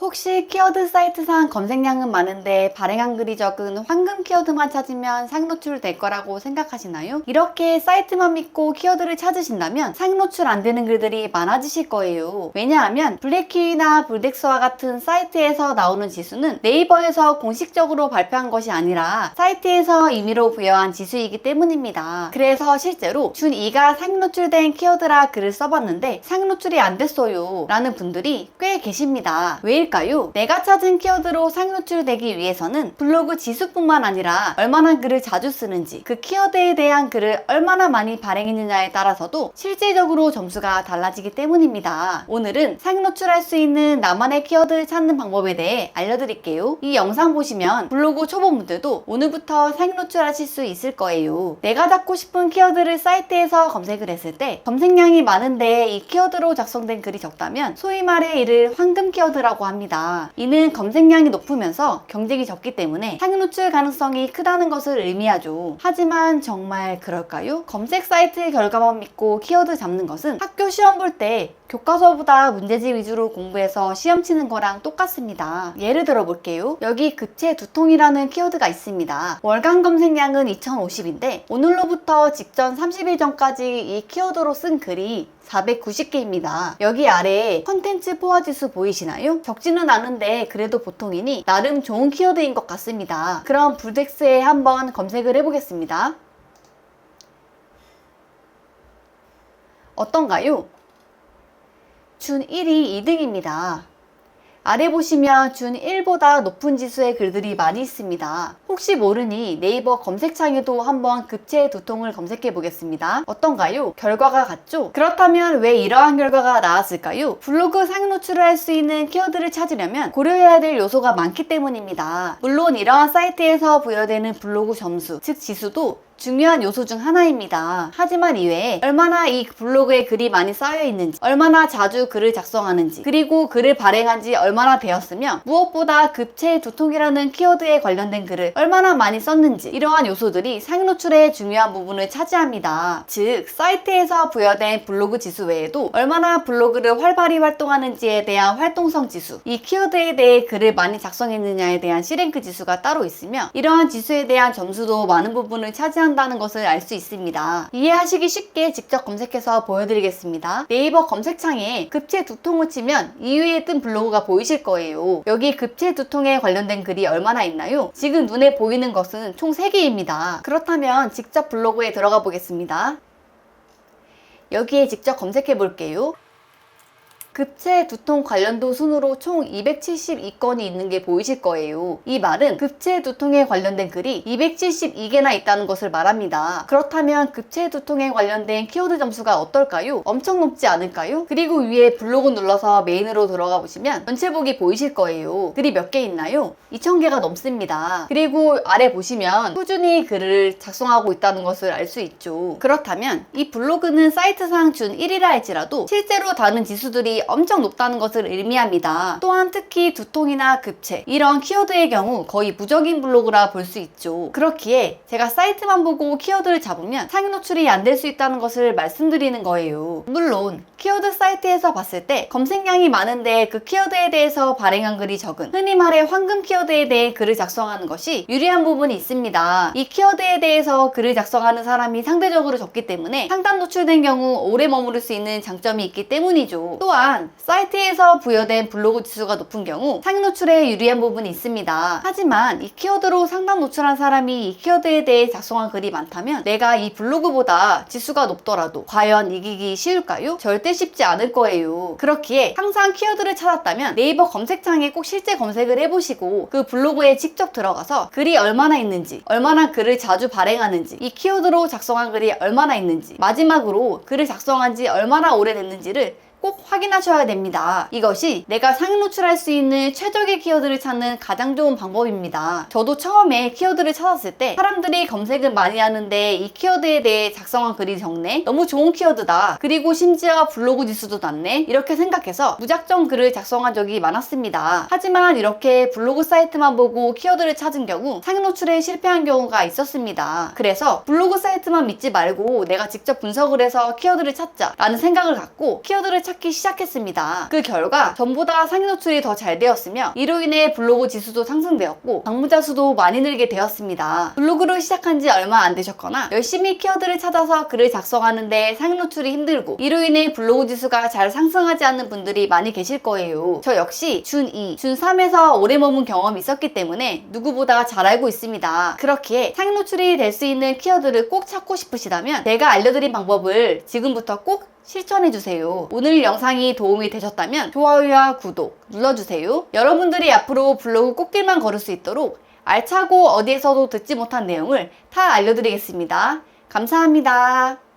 혹시 키워드 사이트상 검색량은 많은데 발행한 글이 적은 황금 키워드만 찾으면 상노출 될 거라고 생각하시나요? 이렇게 사이트만 믿고 키워드를 찾으신다면 상노출 안 되는 글들이 많아지실 거예요. 왜냐하면 블랙키위나 불덱스와 같은 사이트에서 나오는 지수는 네이버에서 공식적으로 발표한 것이 아니라 사이트에서 임의로 부여한 지수이기 때문입니다. 그래서 실제로 준2가 상노출된 키워드라 글을 써봤는데 상노출이 안 됐어요 라는 분들이 꽤 계십니다. 왜일까요? 내가 찾은 키워드로 상노출되기 위해서는 블로그 지수뿐만 아니라 얼마나 글을 자주 쓰는지, 그 키워드에 대한 글을 얼마나 많이 발행했느냐에 따라서도 실질적으로 점수가 달라지기 때문입니다. 오늘은 상노출할 수 있는 나만의 키워드를 찾는 방법에 대해 알려드릴게요. 이 영상 보시면 블로그 초보분들도 오늘부터 상노출하실 수 있을 거예요. 내가 찾고 싶은 키워드를 사이트에서 검색을 했을 때 검색량이 많은데 이 키워드로 작성된 글이 적다면 소위 말해 이를 황금 키워드라고 합니다. 이는 검색량이 높으면서 경쟁이 적기 때문에 상노출 가능성이 크다는 것을 의미하죠. 하지만 정말 그럴까요? 검색 사이트 결과만 믿고 키워드 잡는 것은 학교 시험 볼 때 교과서보다 문제집 위주로 공부해서 시험 치는 거랑 똑같습니다. 예를 들어 볼게요. 여기 급체 두통이라는 키워드가 있습니다. 월간 검색량은 2050인데 오늘로부터 직전 30일 전까지 이 키워드로 쓴 글이 490개입니다. 여기 아래에 컨텐츠 포화 지수 보이시나요? 적지는 않은데 그래도 보통이니 나름 좋은 키워드인 것 같습니다. 그럼 불덱스에 한번 검색을 해보겠습니다. 어떤가요? 준 1이 2등입니다. 아래 보시면 준 1보다 높은 지수의 글들이 많이 있습니다. 혹시 모르니 네이버 검색창에도 한번 급체 두통을 검색해 보겠습니다. 어떤가요? 결과가 같죠? 그렇다면 왜 이러한 결과가 나왔을까요? 블로그 상노출을 할 수 있는 키워드를 찾으려면 고려해야 될 요소가 많기 때문입니다. 물론 이러한 사이트에서 부여되는 블로그 점수, 즉 지수도 중요한 요소 중 하나입니다. 하지만 이외에 얼마나 이 블로그에 글이 많이 쌓여 있는지, 얼마나 자주 글을 작성하는지, 그리고 글을 발행한 지 얼마나 되었으며 무엇보다 급체 두통이라는 키워드에 관련된 글을 얼마나 많이 썼는지, 이러한 요소들이 상노출의 중요한 부분을 차지합니다. 즉 사이트에서 부여된 블로그 지수 외에도 얼마나 블로그를 활발히 활동하는지에 대한 활동성 지수, 이 키워드에 대해 글을 많이 작성했느냐에 대한 실행크 지수가 따로 있으며 이러한 지수에 대한 점수도 많은 부분을 차지한다는 것을 알 수 있습니다. 이해하시기 쉽게 직접 검색해서 보여드리겠습니다. 네이버 검색창에 급체 두통을 치면 이후에 뜬 블로그가 보이실 거예요. 여기 급체 두통에 관련된 글이 얼마나 있나요? 지금 눈에 보이는 것은 총 3개입니다. 그렇다면 직접 블로그에 들어가 보겠습니다. 여기에 직접 검색해 볼게요. 급체 두통 관련도 순으로 총 272건이 있는 게 보이실 거예요. 이 말은 급체 두통에 관련된 글이 272개나 있다는 것을 말합니다. 그렇다면 급체 두통에 관련된 키워드 점수가 어떨까요? 엄청 높지 않을까요? 그리고 위에 블로그 눌러서 메인으로 들어가 보시면 전체 보기 보이실 거예요. 글이 몇 개 있나요? 2000개가 넘습니다. 그리고 아래 보시면 꾸준히 글을 작성하고 있다는 것을 알 수 있죠. 그렇다면 이 블로그는 사이트상 준 1이라 할지라도 실제로 다른 지수들이 엄청 높다는 것을 의미합니다. 또한 특히 두통이나 급체 이런 키워드의 경우 거의 무적인 블로그라 볼 수 있죠. 그렇기에 제가 사이트만 보고 키워드를 잡으면 상위 노출이 안 될 수 있다는 것을 말씀드리는 거예요. 물론 키워드 사이트에서 봤을 때 검색량이 많은데 그 키워드에 대해서 발행한 글이 적은 흔히 말해 황금 키워드에 대해 글을 작성하는 것이 유리한 부분이 있습니다. 이 키워드에 대해서 글을 작성하는 사람이 상대적으로 적기 때문에 상단 노출된 경우 오래 머무를 수 있는 장점이 있기 때문이죠. 또한 사이트에서 부여된 블로그 지수가 높은 경우 상위 노출에 유리한 부분이 있습니다. 하지만 이 키워드로 상단 노출한 사람이 이 키워드에 대해 작성한 글이 많다면 내가 이 블로그보다 지수가 높더라도 과연 이기기 쉬울까요? 절대 쉽지 않을 거예요. 그렇기에 항상 키워드를 찾았다면 네이버 검색창에 꼭 실제 검색을 해보시고 그 블로그에 직접 들어가서 글이 얼마나 있는지, 얼마나 글을 자주 발행하는지, 이 키워드로 작성한 글이 얼마나 있는지, 마지막으로 글을 작성한 지 얼마나 오래됐는지를 꼭 확인하셔야 됩니다. 이것이 내가 상위 노출할 수 있는 최적의 키워드를 찾는 가장 좋은 방법입니다. 저도 처음에 키워드를 찾았을 때 사람들이 검색을 많이 하는데 이 키워드에 대해 작성한 글이 적네? 너무 좋은 키워드다. 그리고 심지어 블로그 지수도 낮네? 이렇게 생각해서 무작정 글을 작성한 적이 많았습니다. 하지만 이렇게 블로그 사이트만 보고 키워드를 찾은 경우 상위 노출에 실패한 경우가 있었습니다. 그래서 블로그 사이트만 믿지 말고 내가 직접 분석을 해서 키워드를 찾자 라는 생각을 갖고 키워드를 찾기 시작했습니다. 그 결과 전보다 상위 노출이 더 잘 되었으며 이로 인해 블로그 지수도 상승되었고 방문자 수도 많이 늘게 되었습니다. 블로그를 시작한 지 얼마 안 되셨거나 열심히 키워드를 찾아서 글을 작성하는데 상위 노출이 힘들고 이로 인해 블로그 지수가 잘 상승하지 않는 분들이 많이 계실 거예요. 저 역시 준2, 준3에서 오래 머문 경험이 있었기 때문에 누구보다 잘 알고 있습니다. 그렇기에 상위 노출이 될 수 있는 키워드를 꼭 찾고 싶으시다면 제가 알려드린 방법을 지금부터 꼭 실천해주세요. 오늘 영상이 도움이 되셨다면 좋아요와 구독 눌러주세요. 여러분들이 앞으로 블로그 꽃길만 걸을 수 있도록 알차고 어디에서도 듣지 못한 내용을 다 알려드리겠습니다. 감사합니다.